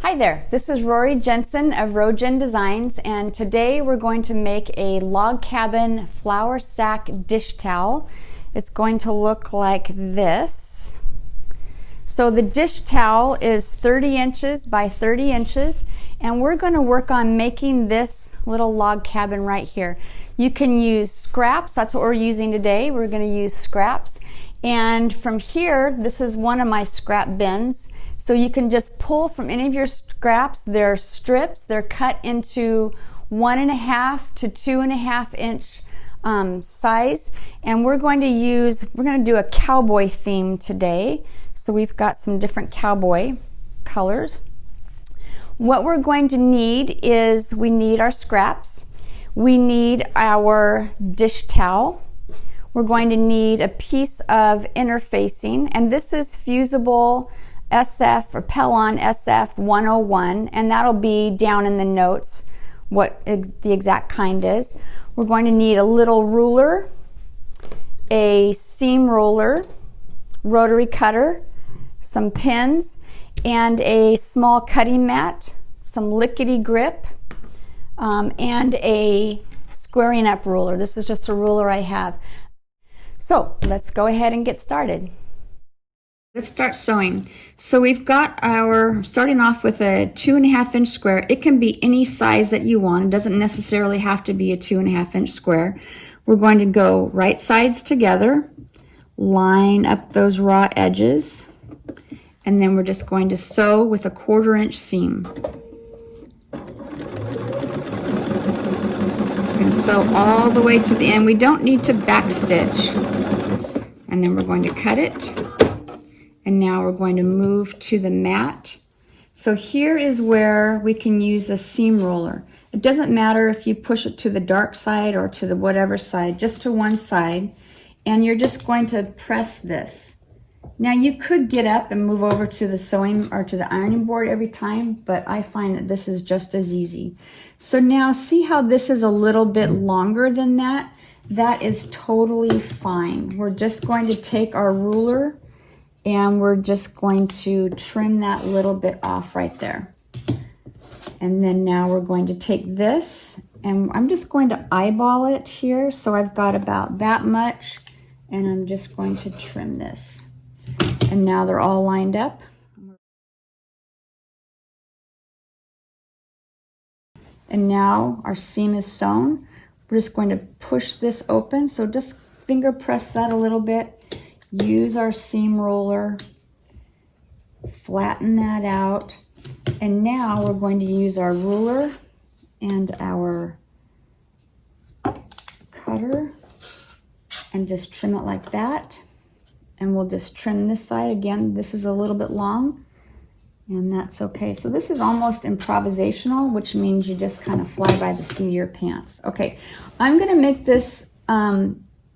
Hi there, this is Rori Jensen of Rogen Designs, and today we're going to make a log cabin flour sack dish towel. It's going to look like this. So the dish towel is 30 inches by 30 inches, and we're going to work on making this little log cabin right here. You can use scraps, that's what we're using today. We're going to use scraps, and from here, this is one of my scrap bins. So you can just pull from any of your scraps. They're strips. They're cut into 1.5 to 2.5 inch size. And we're going to do a cowboy theme today. So we've got some different cowboy colors. What we're going to need is we need our scraps. We need our dish towel. We're going to need a piece of interfacing, and this is fusible SF or Pellon SF101, and that'll be down in the notes what the exact kind is. We're going to need a little ruler, a seam roller, rotary cutter, some pins, and a small cutting mat, some Lickty Grip, and a squaring up ruler. This is just a ruler I have. So let's go ahead and get started. Let's start sewing. So we've got starting off with a 2.5 inch square. It can be any size that you want. It doesn't necessarily have to be a 2.5 inch square. We're going to go right sides together, line up those raw edges, and then we're just going to sew with a 1/4 inch seam. Just going to sew all the way to the end. We don't need to backstitch. And then we're going to cut it. And now we're going to move to the mat. So here is where we can use a seam roller. It doesn't matter if you push it to the dark side or to the whatever side, just to one side. And you're just going to press this. Now you could get up and move over to the sewing or to the ironing board every time, but I find that this is just as easy. So now see how this is a little bit longer than that? That is totally fine. We're just going to take our ruler and we're just going to trim that little bit off right there. And then now we're going to take this, and I'm just going to eyeball it here. So I've got about that much, and I'm just going to trim this. And now they're all lined up. And now our seam is sewn. We're just going to push this open. So just finger press that a little bit. Use our seam roller, flatten that out, and now we're going to use our ruler and our cutter and just trim it like that. And we'll just trim this side. Again, this is a little bit long, and that's okay. So this is almost improvisational, which means you just kind of fly by the seat of your pants. Okay, I'm gonna make this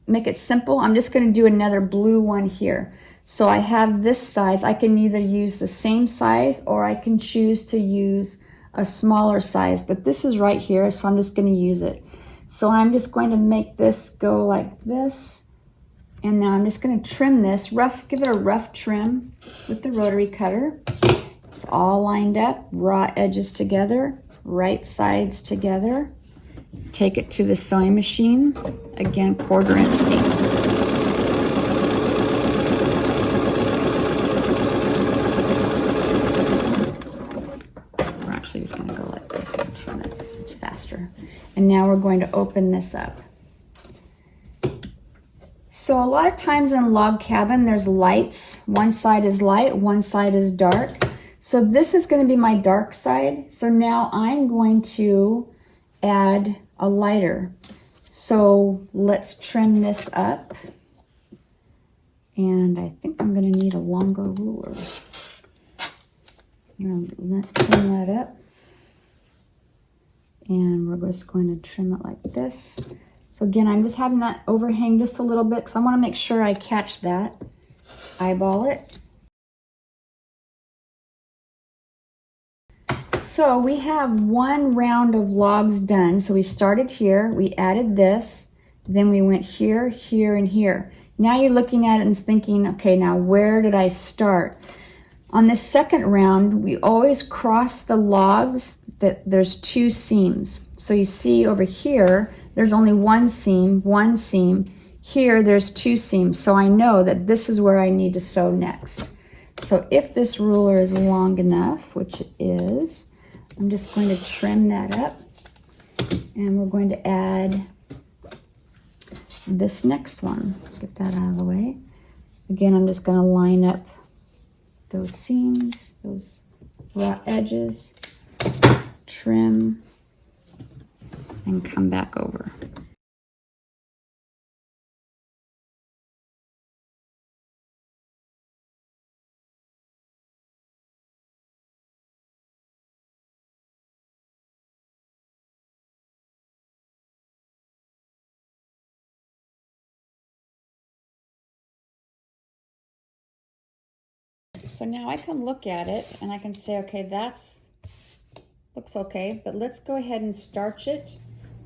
make it simple. I'm just going to do another blue one here. So I have this size. I can either use the same size or I can choose to use a smaller size, but this is right here, so I'm just going to use it. So I'm just going to make this go like this, and now I'm just going to trim this, give it a rough trim with the rotary cutter. It's all lined up, raw edges together, right sides together. Take it to the sewing machine. Again, 1/4 inch seam. We're actually just going to go like this and trim it. It's faster. And now we're going to open this up. So a lot of times in log cabin, there's lights. One side is light, one side is dark. So this is going to be my dark side. So now I'm going to add a lighter. So let's trim this up. And I think I'm going to need a longer ruler. I'm going to trim that up. And we're just going to trim it like this. So again, I'm just having that overhang just a little bit because I want to make sure I catch that. Eyeball it. So we have one round of logs done. So we started here, we added this, then we went here, here, and here. Now you're looking at it and thinking, okay, now where did I start? On this second round, we always cross the logs that there's two seams. So you see over here, there's only one seam, one seam. Here, there's two seams. So I know that this is where I need to sew next. So if this ruler is long enough, which it is, I'm just going to trim that up. And we're going to add this next one. Get that out of the way. Again, I'm just going to line up those seams, those raw edges, trim, and come back over. So now I can look at it and I can say, okay, that's looks okay, but let's go ahead and starch it,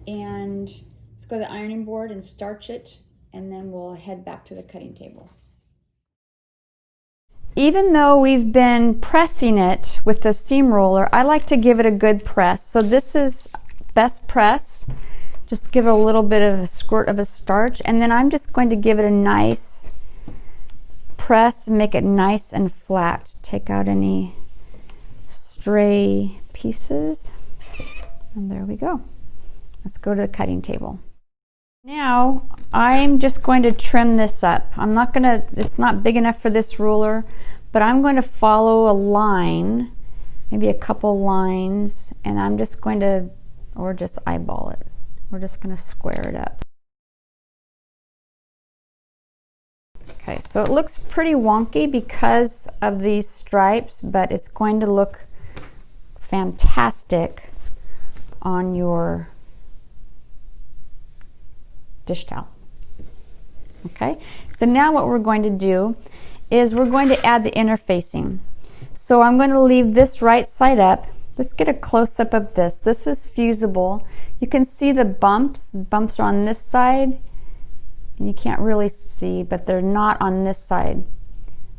and let's go to the ironing board and starch it, and then we'll head back to the cutting table. Even though we've been pressing it with the seam roller, I like to give it a good press. So this is best press. Just give it a little bit of a squirt of a starch, and then I'm just going to give it a nice press and make it nice and flat. Take out any stray pieces, and there we go. Let's go to the cutting table. Now I'm just going to trim this up. It's not big enough for this ruler, but I'm going to follow a line, maybe a couple lines, and I'm just going to, or just eyeball it. We're just going to square it up. Okay, so it looks pretty wonky because of these stripes, but it's going to look fantastic on your dish towel. Okay, so now what we're going to do is we're going to add the interfacing. So I'm going to leave this right side up. Let's get a close-up of this. This is fusible. You can see the bumps. The bumps are on this side. And you can't really see, but they're not on this side.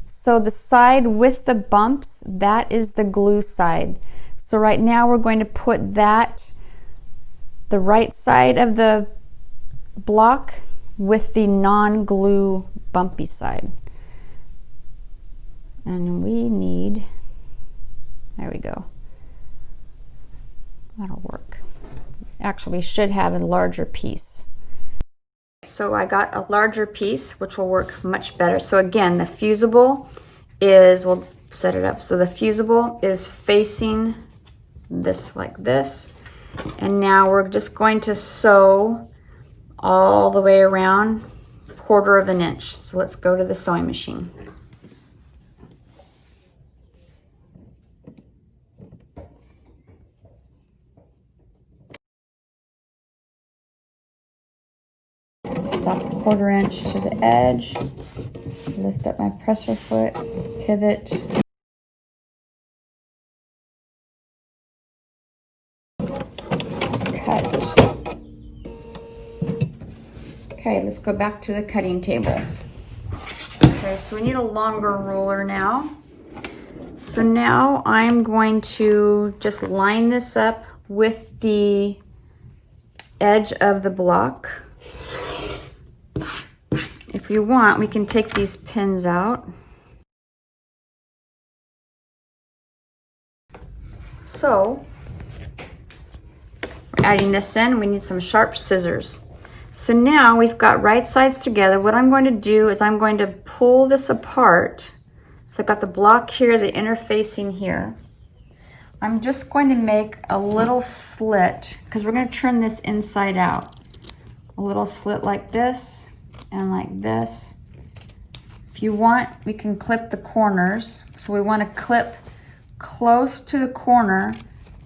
So the side with the bumps, that is the glue side. So right now we're going to put that, the right side of the block with the non-glue bumpy side. And we need, there we go. That'll work. Actually, we should have a larger piece. So I got a larger piece, which will work much better. So again, the fusible is, we'll set it up. So the fusible is facing this like this. And now we're just going to sew all the way around 1/4 of an inch. So let's go to the sewing machine. Stop 1/4 inch to the edge, lift up my presser foot, pivot, cut. Okay, let's go back to the cutting table. Okay, so we need a longer ruler now. So now I'm going to just line this up with the edge of the block. If you want, we can take these pins out. So, we're adding this in. We need some sharp scissors. So now we've got right sides together. What I'm going to do is I'm going to pull this apart. So I've got the block here, the interfacing here. I'm just going to make a little slit because we're going to turn this inside out. A little slit like this and like this. If you want, we can clip the corners. So we want to clip close to the corner,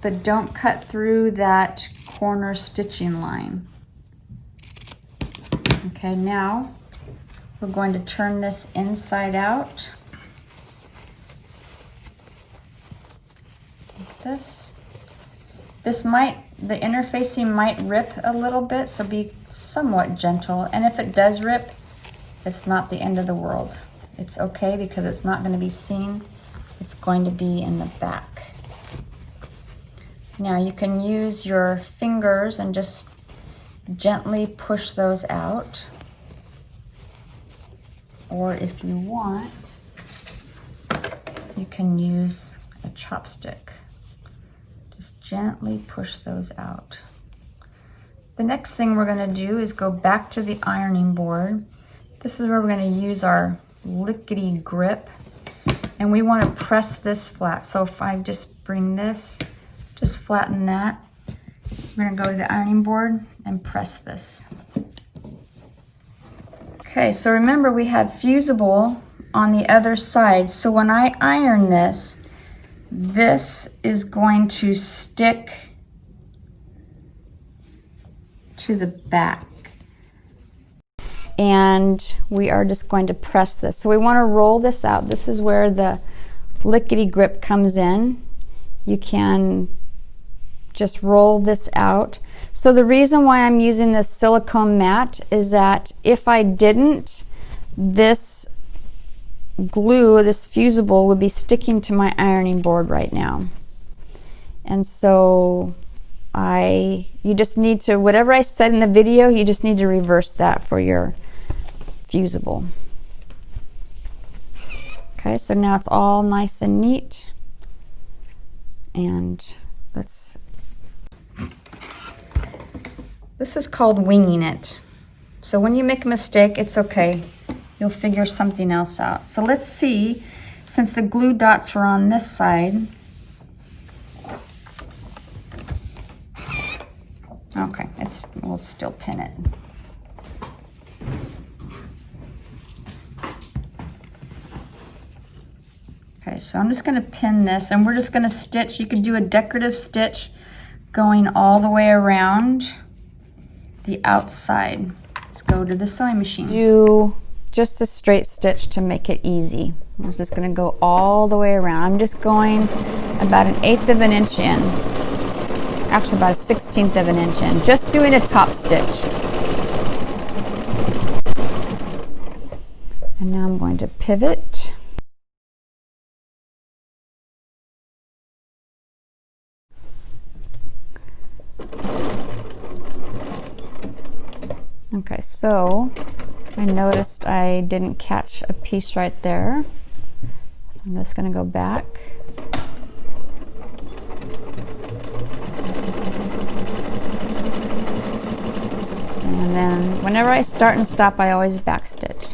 but don't cut through that corner stitching line. Okay, now we're going to turn this inside out. Like this. The interfacing might rip a little bit, so be somewhat gentle. And if it does rip, it's not the end of the world. It's okay because it's not going to be seen. it's going to be in the back. Now you can use your fingers and just gently push those out. Or if you want, you can use a chopstick. Just gently push those out. The next thing we're going to do is go back to the ironing board. This is where we're going to use our Lickty Grip, and we want to press this flat. So if I just bring this, just flatten that, we're going to go to the ironing board and press this. Okay, so remember we have fusible on the other side. So when I iron this, this is going to stick to the back. And we are just going to press this. So we want to roll this out. This is where the Lickty Grip comes in. You can just roll this out. So the reason why I'm using this silicone mat is that if I didn't, this glue, this fusible, would be sticking to my ironing board right now. And so you just need to, whatever I said in the video, you just need to reverse that for your fusible. Okay, so now it's all nice and neat. And this is called winging it. So when you make a mistake, it's okay. You'll figure something else out. So let's see, since the glue dots were on this side. Okay, we'll still pin it. Okay, so I'm just going to pin this, and we're just going to stitch. You could do a decorative stitch going all the way around the outside. Let's go to the sewing machine. Do just a straight stitch to make it easy. I'm just going to go all the way around. I'm just going about 1/8 of an inch in. Actually about 1/16 of an inch in. Just doing a top stitch. And now I'm going to pivot. Okay, so I noticed I didn't catch a piece right there. So I'm just going to go back. And then whenever I start and stop, I always backstitch.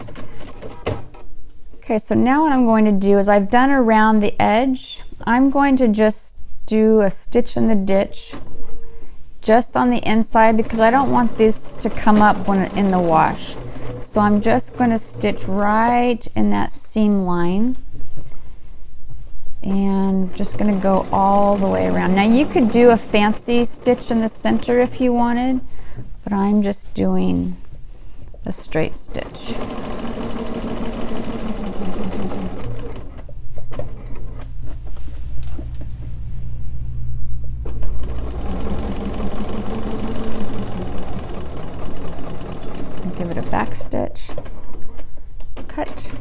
Okay, so now what I'm going to do is I've done around the edge. I'm going to just do a stitch in the ditch just on the inside because I don't want this to come up when in the wash. So I'm just going to stitch right in that seam line and just going to go all the way around. Now you could do a fancy stitch in the center if you wanted, but I'm just doing a straight stitch. Give it a back stitch, cut,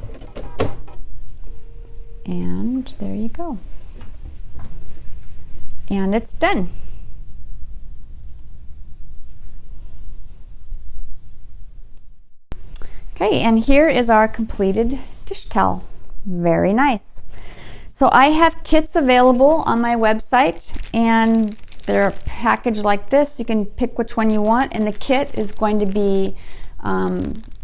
and there you go. And it's done. Okay, and here is our completed dish towel. Very nice. So I have kits available on my website, and they're packaged like this. You can pick which one you want, and the kit is going to be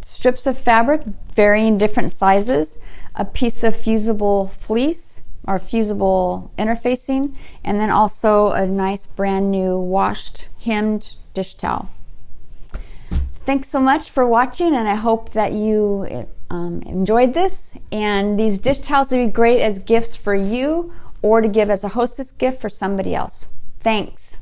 strips of fabric, varying different sizes, a piece of fusible fleece or fusible interfacing, and then also a nice brand new washed hemmed dish towel. Thanks so much for watching, and I hope that you enjoyed this. And these dish towels would be great as gifts for you or to give as a hostess gift for somebody else. Thanks.